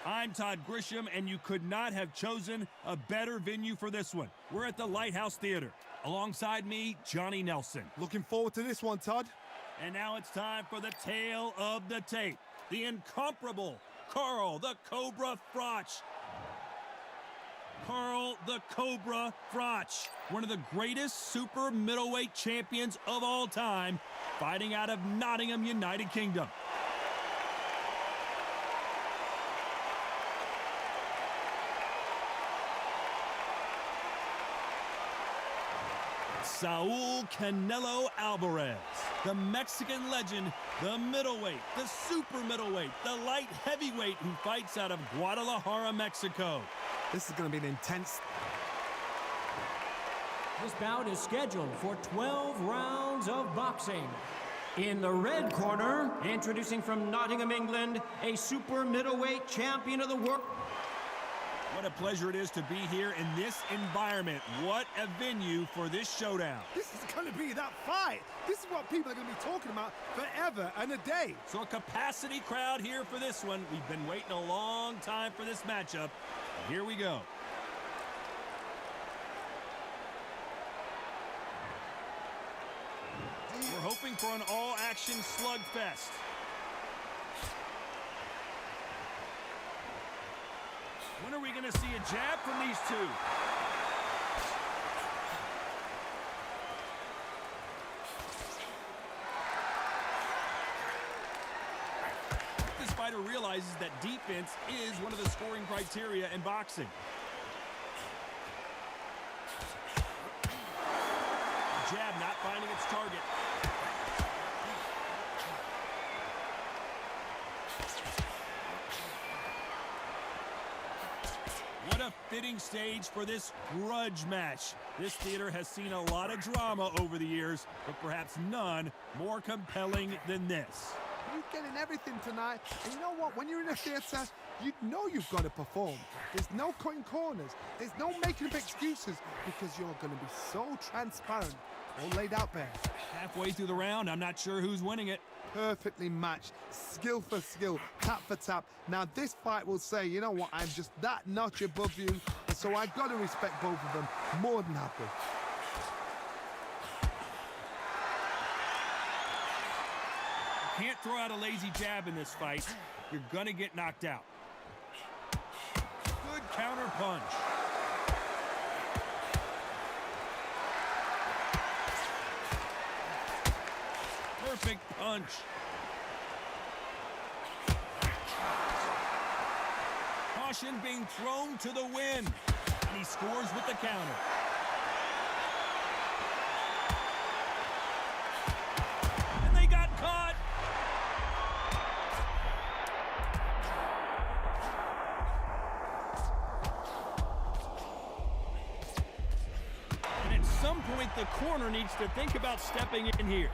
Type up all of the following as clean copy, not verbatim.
I'm Todd Grisham, and you could not have chosen a better venue for this one. We're at the Lighthouse Theater. Alongside me, Johnny Nelson. Looking forward to this one, Todd. And now it's time for the tale of the tape. The incomparable Carl the Cobra Froch. Carl the Cobra Froch, one of the greatest super middleweight champions of all time, fighting out of Nottingham, United Kingdom. Saul Canelo Alvarez, the Mexican legend, the middleweight, the super middleweight, the light heavyweight who fights out of Guadalajara, Mexico. This is going to be an intense... This bout is scheduled for 12 rounds of boxing. In the red corner, introducing from Nottingham, England, a super middleweight champion of the world. What a pleasure it is to be here in this environment. What a venue for this showdown. This is going to be that fight. This is what people are going to be talking about forever and a day. So a capacity crowd here for this one. We've been waiting a long time for this matchup. Here we go. We're hoping for an all-action slugfest. When are we going to see a jab from these two? This fighter realizes that defense is one of the scoring criteria in boxing. Jab not finding its target. What a fitting stage for this grudge match. This theater has seen a lot of drama over the years, but perhaps none more compelling than this. You're getting everything tonight. And you know what? When you're in a theater, you know you've got to perform. There's no cutting corners. There's no making up excuses because you're going to be so transparent. All laid out there. Halfway through the round, I'm not sure who's winning it. Perfectly matched, skill for skill, tap for tap. Now this fight will say, you know what, I'm just that notch above you, and so I've got to respect both of them more than happy. You can't throw out a lazy jab in this fight. You're gonna get knocked out. Good counter punch. Perfect punch. Caution being thrown to the wind. And he scores with the counter. And they got caught. And at some point, the corner needs to think about stepping in here.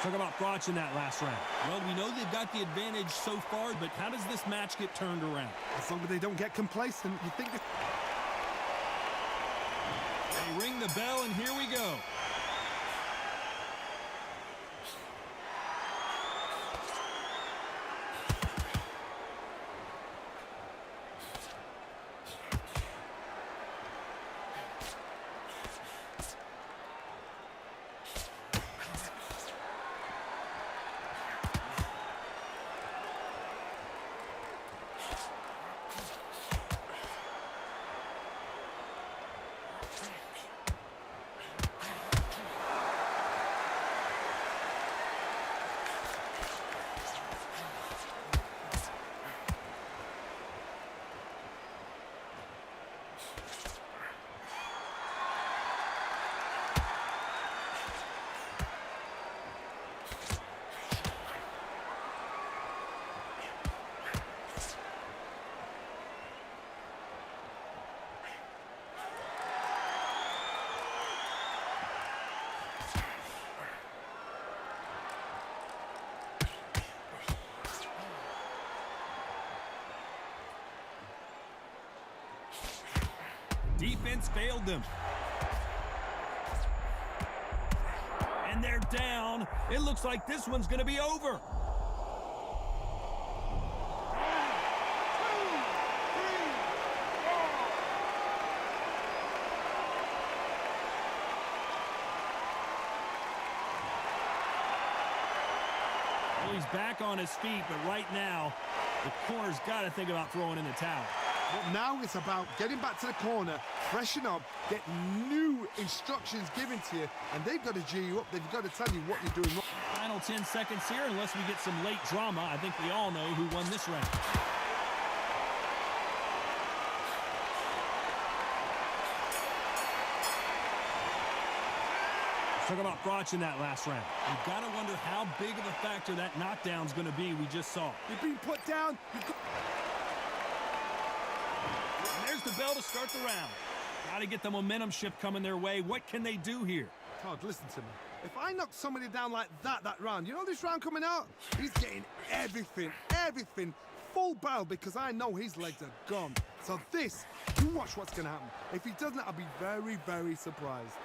Talk about Froch in that last round. Well, we know they've got the advantage so far, but how does this match get turned around? As long as they don't get complacent, you think... They ring the bell, and here we go. Defense failed them. And they're down. It looks like this one's going to be over. Well, he's back on his feet, but right now, the corner's got to think about throwing in the towel. But now it's about getting back to the corner, freshen up, get new instructions given to you, and they've got to G you up. They've got to tell you what you're doing wrong. Final 10 seconds here, unless we get some late drama. I think we all know who won this round. Talk about Froch in that last round. You've got to wonder how big of a factor that knockdown's going to be we just saw. You've been put down. And there's the bell to start the round. Got to get the momentum shift coming their way. What can they do here? Todd, listen to me. If I knock somebody down like that round, you know this round coming out? He's getting everything, full barrel, because I know his legs are gone. So this, you watch what's going to happen. If he doesn't, I'll be very, very surprised.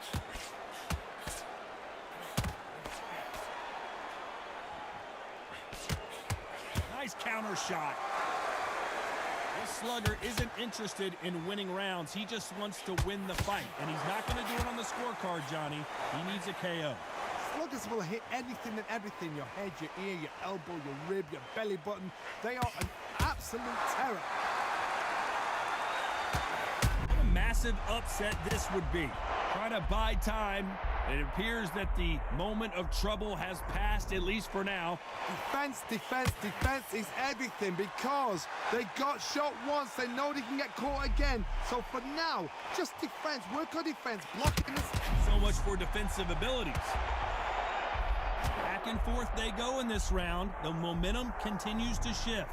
Nice counter shot. This slugger isn't interested in winning rounds. He just wants to win the fight, and he's not going to do it on the scorecard, Johnny. He needs a KO. Sluggers will hit anything and everything. Your head, your ear, your elbow, your rib, your belly button. They are an absolute terror. What a massive upset this would be. Trying to buy time. It appears that the moment of trouble has passed, at least for now. Defense is everything, because they got shot once. They know they can get caught again. So for now, just defense. Work on defense. Blocking this. So much for defensive abilities. Back and forth they go in this round. The momentum continues to shift.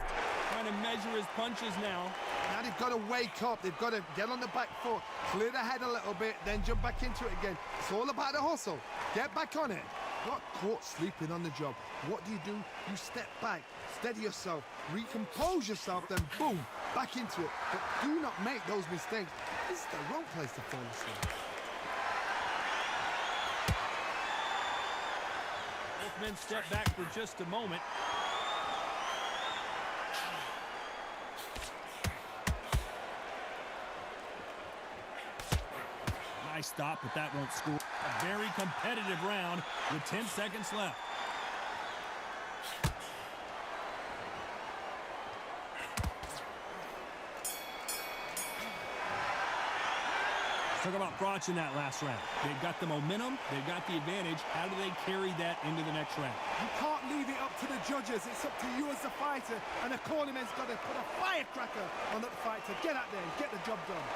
Trying to measure his punches now. Now they've got to wake up. They've got to get on the back foot, clear the head a little bit, then jump back into it again. It's all about the hustle. Get back on it. Got caught sleeping on the job. What do? You step back, steady yourself, recompose yourself, then boom, back into it. But do not make those mistakes. This is the wrong place to fall asleep. Both men step back for just a moment. Nice stop, but that won't score. A very competitive round with 10 seconds left. Talk about Froch in that last round. They've got the momentum, they've got the advantage. How do they carry that into the next round? You can't leave it up to the judges. It's up to you as the fighter, and the cornerman's got to put a firecracker on that fighter. Get out there and get the job done.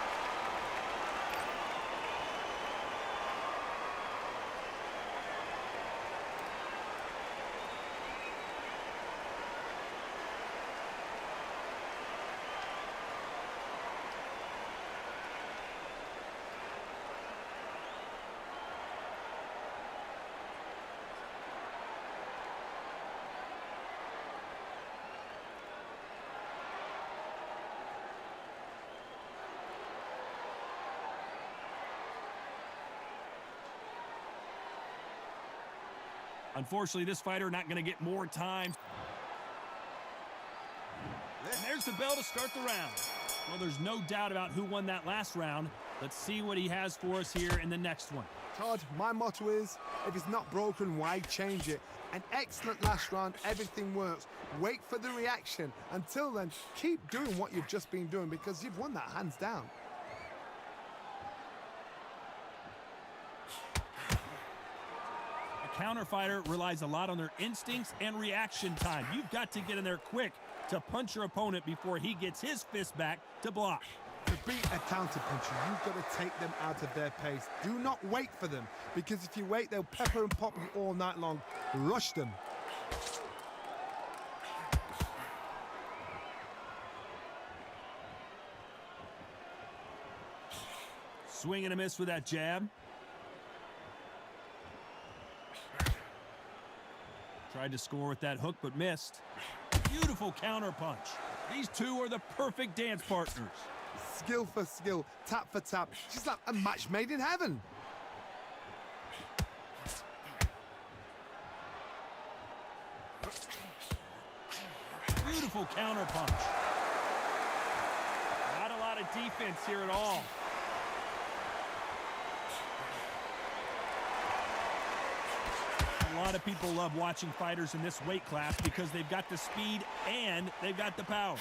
Unfortunately, this fighter not going to get more time. And there's the bell to start the round. Well, there's no doubt about who won that last round. Let's see what he has for us here in the next one. Todd, my motto is, if it's not broken, why change it? An excellent last round, everything works. Wait for the reaction. Until then, keep doing what you've just been doing, because you've won that hands down. Counter fighter relies a lot on their instincts and reaction time. You've got to get in there quick to punch your opponent before he gets his fist back to block. To beat a counter puncher, you've got to take them out of their pace. Do not wait for them, because if you wait, they'll pepper and pop you all night long. Rush them. Swing and a miss with that jab. Tried to score with that hook, but missed. Beautiful counter punch. These two are the perfect dance partners. Skill for skill, tap for tap. Just like a match made in heaven. Beautiful counter punch. Not a lot of defense here at all. lot of people love watching fighters in this weight class because they've got the speed and they've got the power.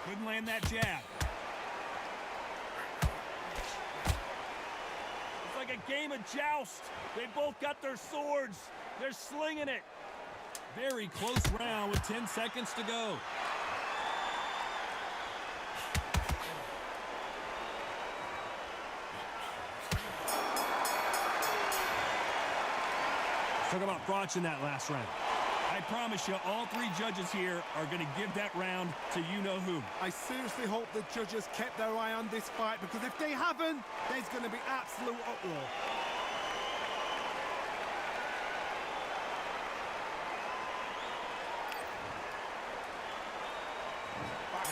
Couldn't land that jab. It's like a game of joust. They both got their swords. They're slinging it. Very close round with 10 seconds to go. Let's talk about Froch in that last round. I promise you, all three judges here are going to give that round to you-know-who. I seriously hope the judges kept their eye on this fight, because if they haven't, there's going to be absolute uproar.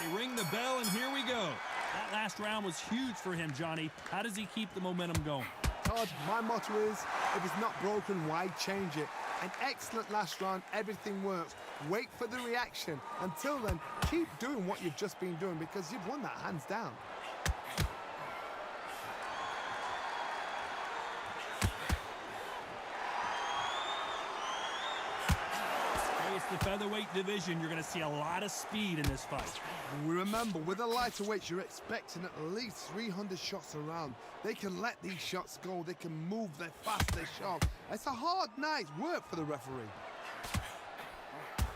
They ring the bell, and here we go. That last round was huge for him, Johnny. How does he keep the momentum going? Todd, my motto is, if it's not broken, why change it? An excellent last round, everything works. Wait for the reaction. Until then, keep doing what you've just been doing, because you've won that hands down. It's the featherweight division. You're going to see a lot of speed in this fight. Remember, with the lighterweights, you're expecting at least 300 shots around. They can let these shots go. They can move. They're fast. They're sharp. It's a hard night's work for the referee.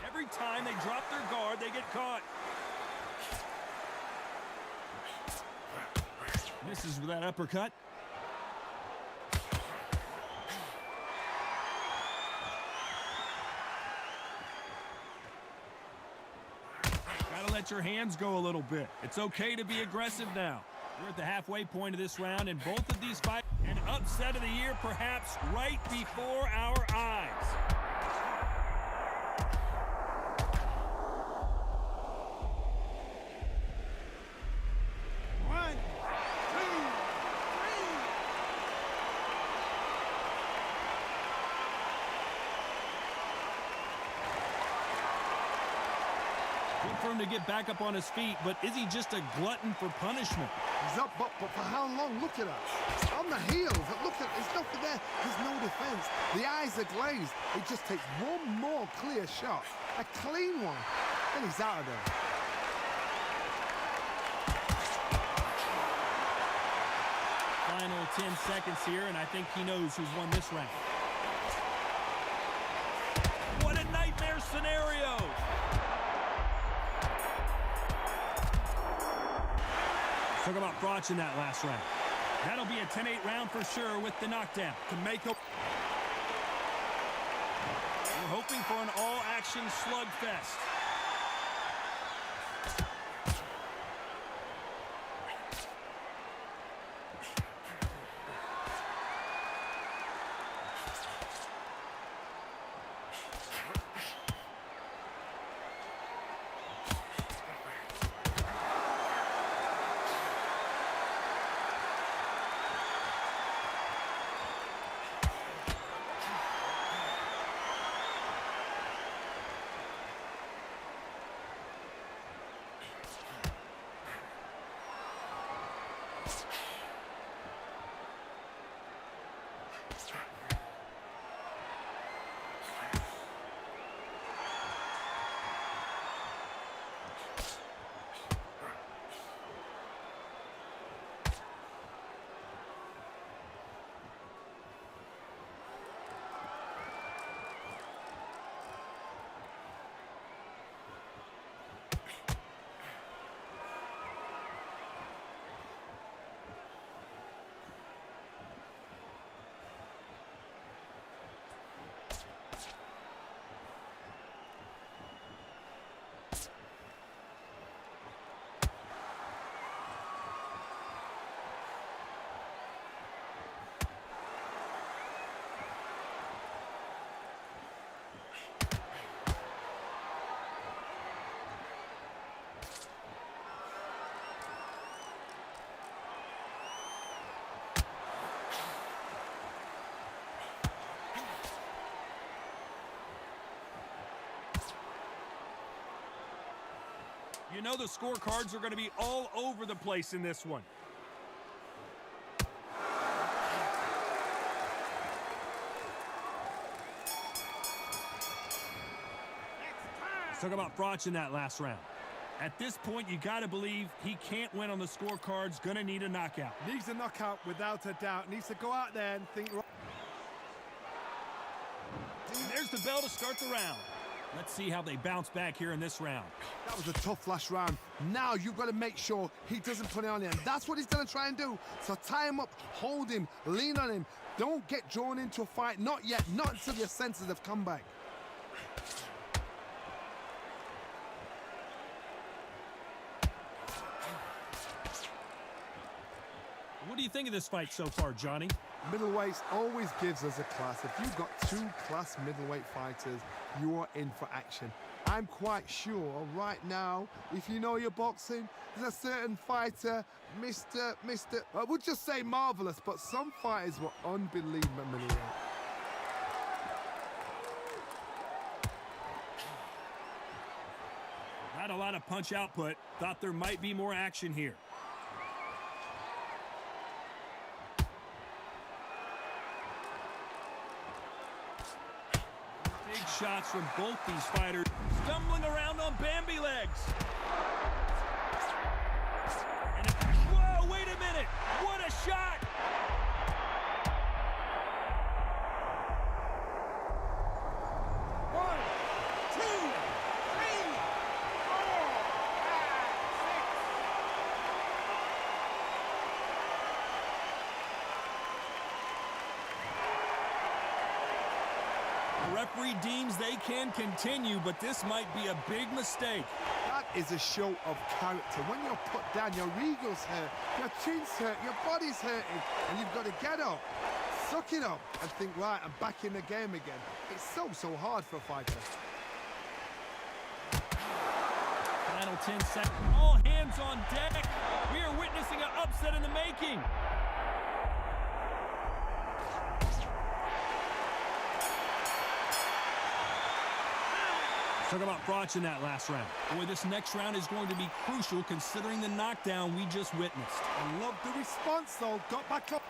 Every time they drop their guard, they get caught. Misses with that uppercut. Gotta let your hands go a little bit. It's okay to be aggressive now. We're at the halfway point of this round, and both of these fights, an upset of the year perhaps right before our eyes. For him to get back up on his feet, but is he just a glutton for punishment? He's up, but for how long? Look at us. On the heels. Look at, there's nothing there. There's no defense. The eyes are glazed. It just takes one more clear shot. A clean one. And he's out of there. Final 10 seconds here, and I think he knows who's won this round. What a nightmare scenario! Talk about Froch in that last round. That'll be a 10-8 round for sure with the knockdown. To make up. We're hoping for an all-action slugfest. You know the scorecards are going to be all over the place in this one. Let's talk about Froch in that last round. At this point, you got to believe he can't win on the scorecards. Going to need a knockout. Needs a knockout without a doubt. Needs to go out there and think. And there's the bell to start the round. Let's see how they bounce back here in this round. That was a tough last round. Now you've got to make sure he doesn't put it on him. That's what he's going to try and do. So tie him up, hold him, lean on him. Don't get drawn into a fight. Not yet. Not until your senses have come back. What do you think of this fight so far, Johnny? Middleweights always gives us a class. If you've got two class middleweight fighters, you are in for action. I'm quite sure right now, if you know your boxing, there's a certain fighter, I would just say marvelous, but some fighters were unbelievable middleweight. Not a lot of punch output. Thought there might be more action here. Big shots from both these fighters. Stumbling around on Bambi legs. And whoa, wait a minute. What a shot. Referee deems they can continue, but this might be a big mistake. That is a show of character. When you're put down, your ego's hurt, your chin's hurt, your body's hurting, and you've got to get up, suck it up, and think, right, I'm back in the game again. It's so hard for a fighter. Final 10 seconds. All hands on deck. We are witnessing an upset in the making. Talk about Froch in that last round. Boy, this next round is going to be crucial considering the knockdown we just witnessed. I love the response, though. Got back up.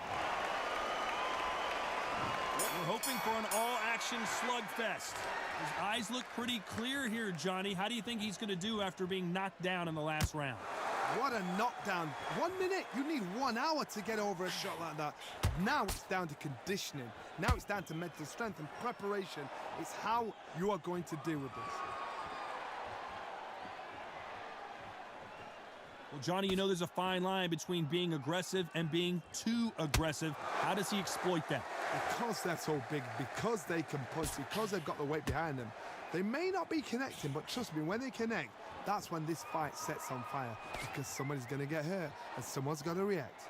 We're hoping for an all-action slugfest. His eyes look pretty clear here, Johnny. How do you think he's going to do after being knocked down in the last round? What a knockdown. 1 minute. You need 1 hour to get over a shot like that. Now it's down to conditioning. Now it's down to mental strength and preparation. It's how you are going to deal with this. Well, Johnny, you know there's a fine line between being aggressive and being too aggressive. How does he exploit that? Because they're so big, because they can punch, because they've got the weight behind them, they may not be connecting, but trust me, when they connect, that's when this fight sets on fire, because somebody's going to get hurt and someone's got to react.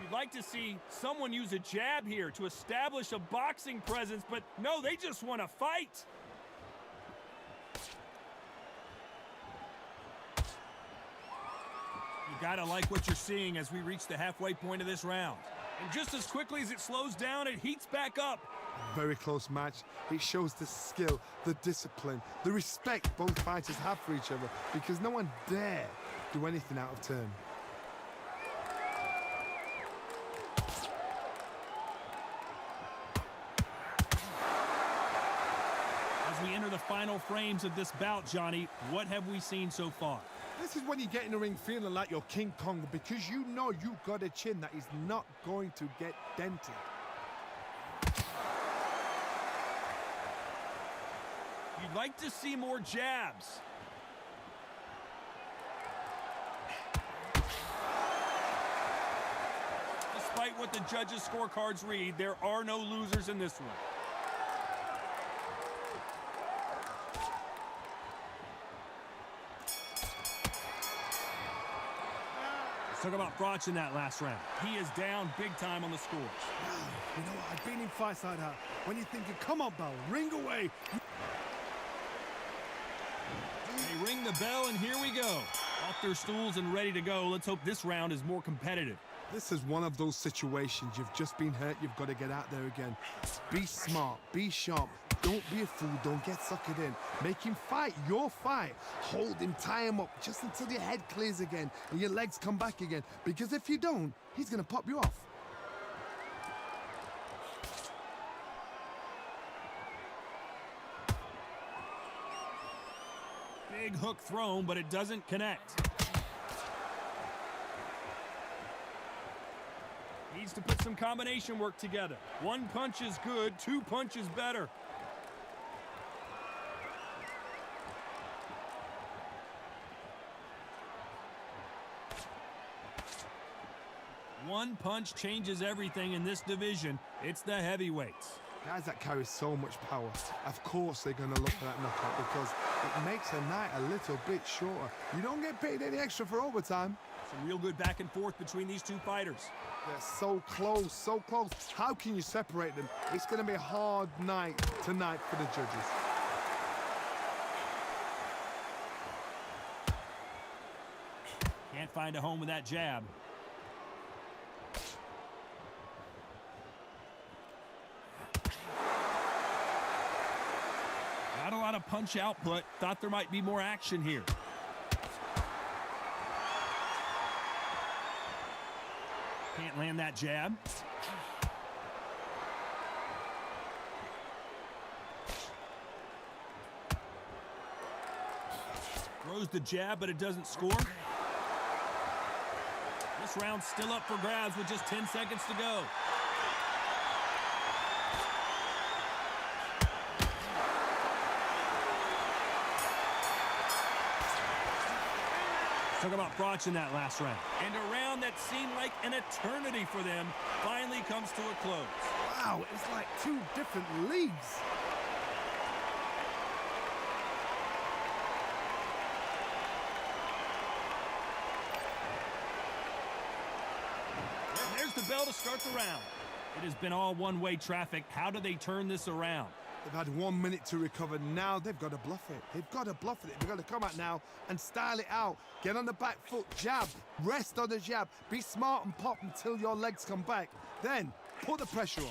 You'd like to see someone use a jab here to establish a boxing presence, but no, they just want to fight. You gotta like what you're seeing as we reach the halfway point of this round. And just as quickly as it slows down, it heats back up. Very close match. It shows the skill, the discipline, the respect both fighters have for each other, because no one dare do anything out of turn. As we enter the final frames of this bout, Johnny, what have we seen so far? This is when you get in the ring feeling like you're King Kong, because you know you've got a chin that is not going to get dented. You'd like to see more jabs. Despite what the judges' scorecards read, there are no losers in this one. Talk about Froch in that last round. He is down big time on the scores. You know what? I've been in fights like that. When you're thinking, come on, Bell, ring away. They ring the bell, and here we go. Off their stools and ready to go. Let's hope this round is more competitive. This is one of those situations. You've just been hurt. You've got to get out there again. Be smart. Be sharp. Don't be a fool. Don't get suckered in. Make him fight your fight. Hold him, tie him up just until your head clears again and your legs come back again. Because if you don't, he's going to pop you off. Big hook thrown, but it doesn't connect. Needs to put some combination work together. One punch is good, two punches better. One punch changes everything in this division. It's the heavyweights. Guys that carry so much power, of course they're going to look for that knockout because it makes a night a little bit shorter. You don't get paid any extra for overtime. Some real good back and forth between these two fighters. They're so close, so close. How can you separate them? It's going to be a hard night tonight for the judges. Can't find a home with that jab. Not a lot of punch output. Thought there might be more action here. Can't land that jab. Throws the jab, but it doesn't score. This round's still up for grabs with just 10 seconds to go. Talk about Froch in that last round. And a round that seemed like an eternity for them finally comes to a close. Wow, it's like two different leagues. And there's the bell to start the round. It has been all one-way traffic. How do they turn this around? They've had 1 minute to recover. Now they've got to bluff it. They've got to bluff it. They've got to come out now and style it out. Get on the back foot, jab, rest on the jab. Be smart and pop until your legs come back. Then put the pressure on.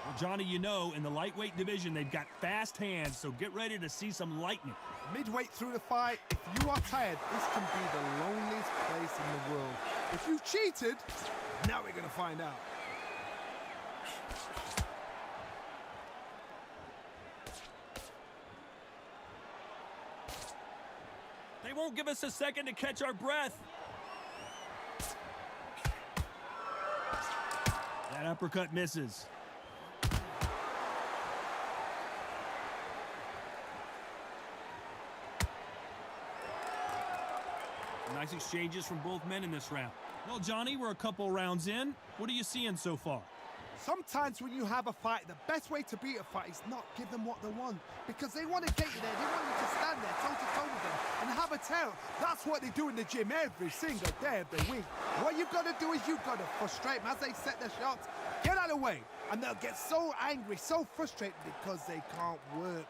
Well, Johnny, you know, in the lightweight division, they've got fast hands, so get ready to see some lightning. Midway through the fight, if you are tired, this can be the loneliest place in the world. If you've cheated, now we're going to find out. They won't give us a second to catch our breath. That uppercut misses. Nice exchanges from both men in this round. Well, Johnny, we're a couple rounds in. What are you seeing so far? Sometimes when you have a fight, the best way to beat a fight is not give them what they want. Because they want to get you there. They want you to stand there toe-to-toe with them and have a tear. That's what they do in the gym every single day of the week. What you've got to do is you've got to frustrate them as they set their shots. Get out of the way. And they'll get so angry, so frustrated because they can't work.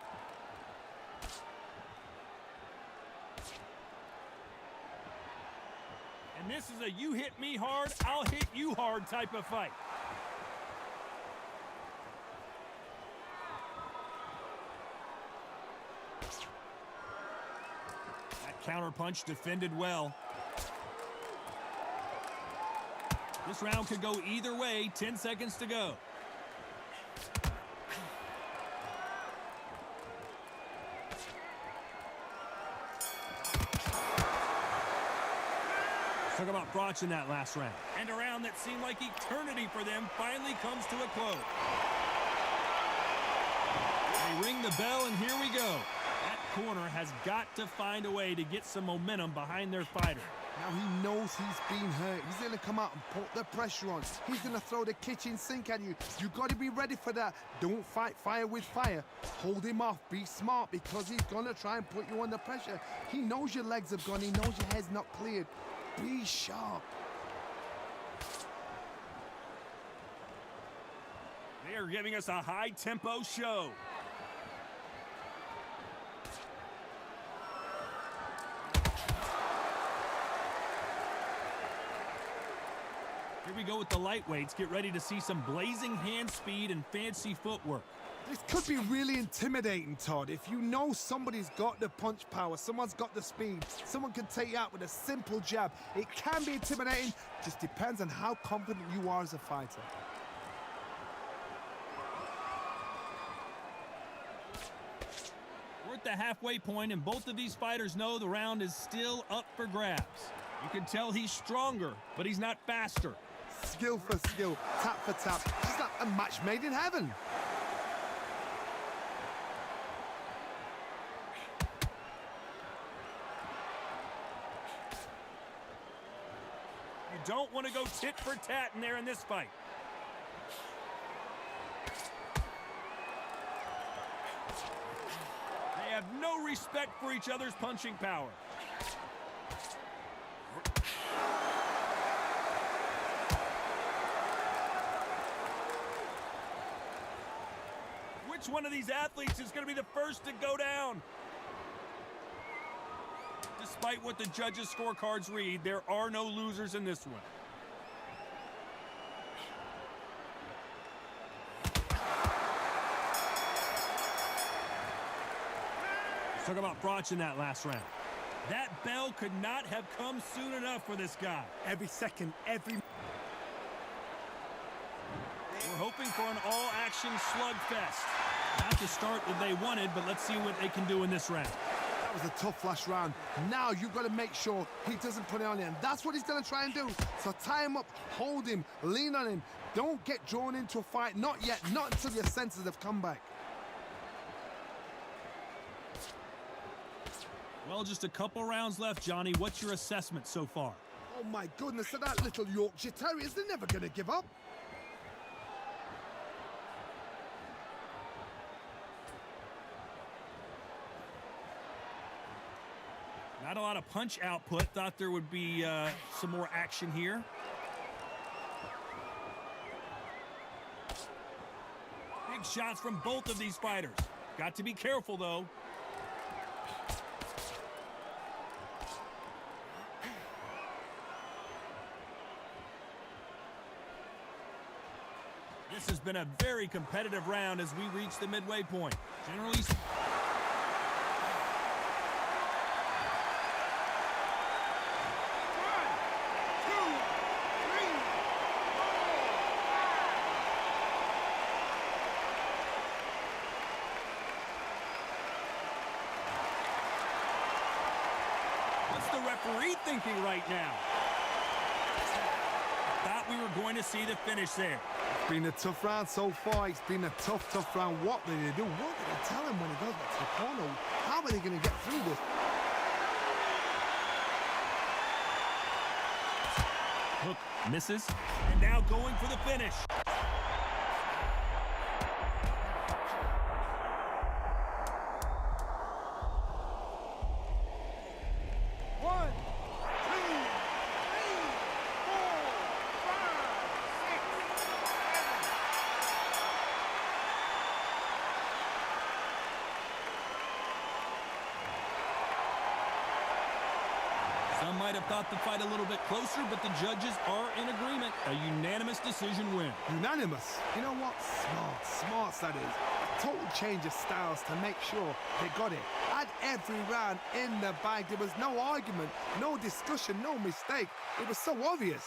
And this is a you hit me hard, I'll hit you hard type of fight. That counter punch defended well. This round could go either way, 10 seconds to go. Talk about Froch in that last round. And a round that seemed like eternity for them finally comes to a close. They ring the bell, and here we go. That corner has got to find a way to get some momentum behind their fighter. Now he knows he's been hurt. He's going to come out and put the pressure on. He's going to throw the kitchen sink at you. You got to be ready for that. Don't fight fire with fire. Hold him off. Be smart because he's going to try and put you under pressure. He knows your legs have gone. He knows your head's not cleared. Be sharp. They are giving us a high-tempo show. go with the lightweights, get ready to see some blazing hand speed and fancy footwork. This could be really intimidating, Todd. If you know somebody's got the punch power, someone's got the speed, someone can take you out with a simple jab. It can be intimidating, just depends on how confident you are as a fighter. We're at the halfway point, and both of these fighters know the round is still up for grabs. You can tell he's stronger, but he's not faster. Skill for skill, tap for tap. It's like a match made in heaven. You don't want to go tit for tat in there in this fight. They have no respect for each other's punching power. Which one of these athletes is going to be the first to go down? Despite what the judges' scorecards read, there are no losers in this one. Let's talk about Froch in that last round. That bell could not have come soon enough for this guy. Every second, every... We're hoping for an all-action slugfest. Not the start that they wanted, but let's see what they can do in this round. That was a tough last round. Now you've got to make sure he doesn't put it on him. That's what he's going to try and do. So tie him up, hold him, lean on him. Don't get drawn into a fight. Not yet. Not until your senses have come back. Well, just a couple rounds left, Johnny. What's your assessment so far? Oh, my goodness. So that little Yorkshire Terriers, they're never going to give up. Not a lot of punch output. Thought there would be some more action here. Big shots from both of these fighters. Got to be careful, though. This has been a very competitive round as we reach the midway point. Generally... referee thinking right now? Thought we were going to see the finish there. It's been a tough round so far. It's been a tough round. What did they do? What did they tell him when he goes back to the corner? How are they going to get through this? Hook misses, and now going for the finish. Some might have thought the fight a little bit closer, but the judges are in agreement. A unanimous decision win. Unanimous? You know what? Smart that is. A total change of styles to make sure they got it. Had every round in the bag. There was no argument, no discussion, no mistake. It was so obvious.